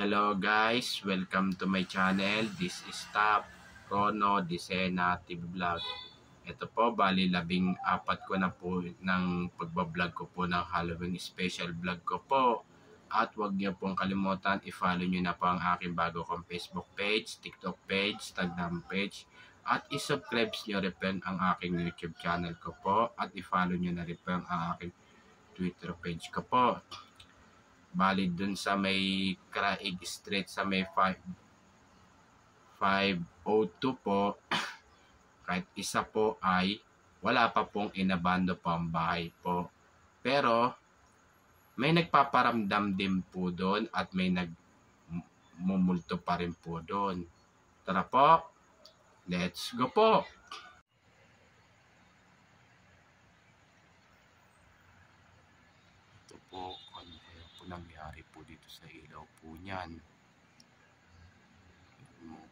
Hello guys, welcome to my channel. This is Top Rono Disena TV Vlog. Ito po, bali 14 ko na po ng pagbablog ko po ng Halloween special vlog ko po. At huwag niyo pong kalimutan, i-follow niyo na po ang aking bago kong Facebook page, TikTok page, Instagram page. At i-subscribe niyo rin po ang aking YouTube channel ko po. At i-follow niyo na rin po ang aking Twitter page ko po. Bali dun sa may Craig Street sa may 502 po, kahit isa po ay wala pa pong inabando po ang bahay po. Pero may nagpaparamdam din po doon at may nagmumulto pa rin po doon. Tara po, let's go po! Ito po, ano kaya po nangyari po dito sa ilaw po niyan.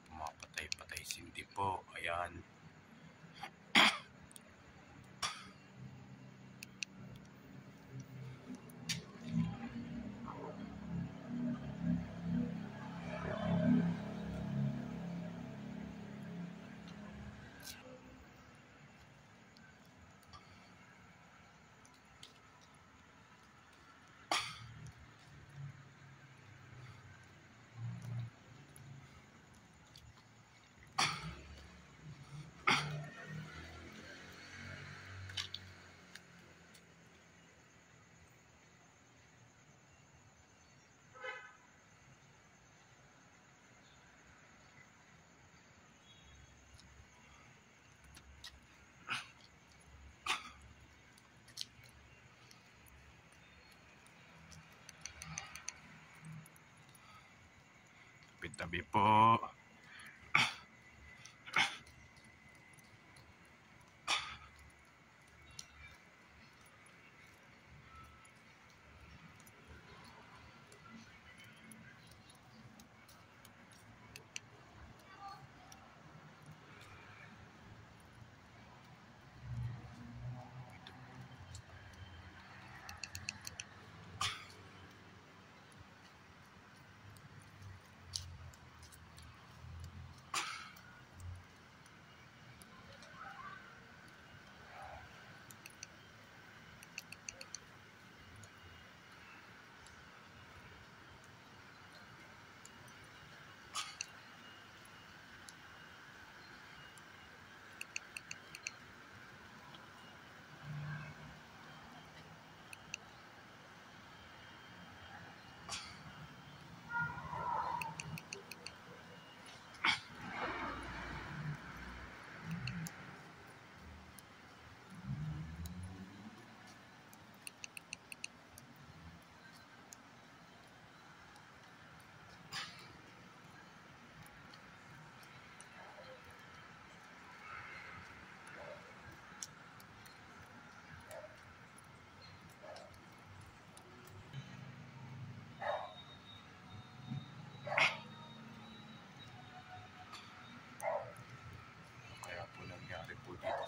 Pumapatay-patay sindi po, ayan. Tabi po.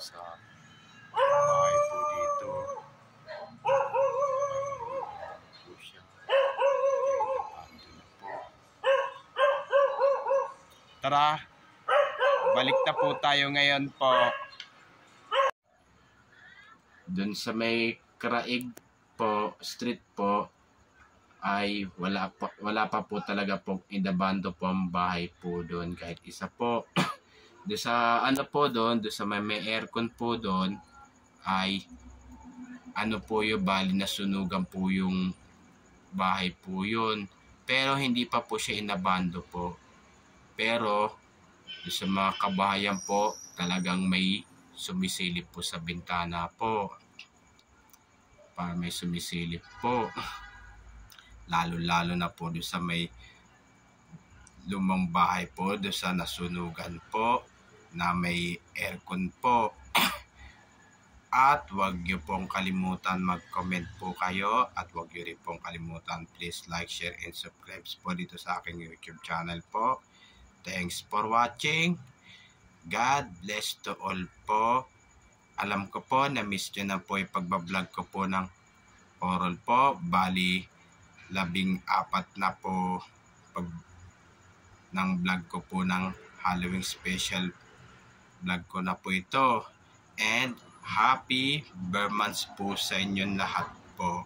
Sa bahay po dito po siya. Tara, balik na po tayo ngayon po. Dun sa may Craig po, street po, ay wala pa po talaga po inabando po ang bahay po doon kahit isa po. Doon sa ano po doon, sa may aircon po doon ay ano po yung bali na sunugan po yung bahay po yun. Pero hindi pa po siya inabando po. Pero doon sa mga kabahayan po talagang may sumisilip po sa bintana po. Para may sumisilip po. Lalo na po doon sa may lumang bahay po, doon sa nasunugan po na may aircon po. At huwag niyo pong kalimutan mag-comment po kayo at huwag niyo rin pong kalimutan please like, share, and subscribe po dito sa aking YouTube channel po. Thanks for watching. God bless to all po. Alam ko po na miss nyo na po yung pagbablog ko po ng horror po. Bali 14 na po ng vlog ko po ng Halloween special vlog ko na po ito. And happy Burmans po sa inyong lahat po.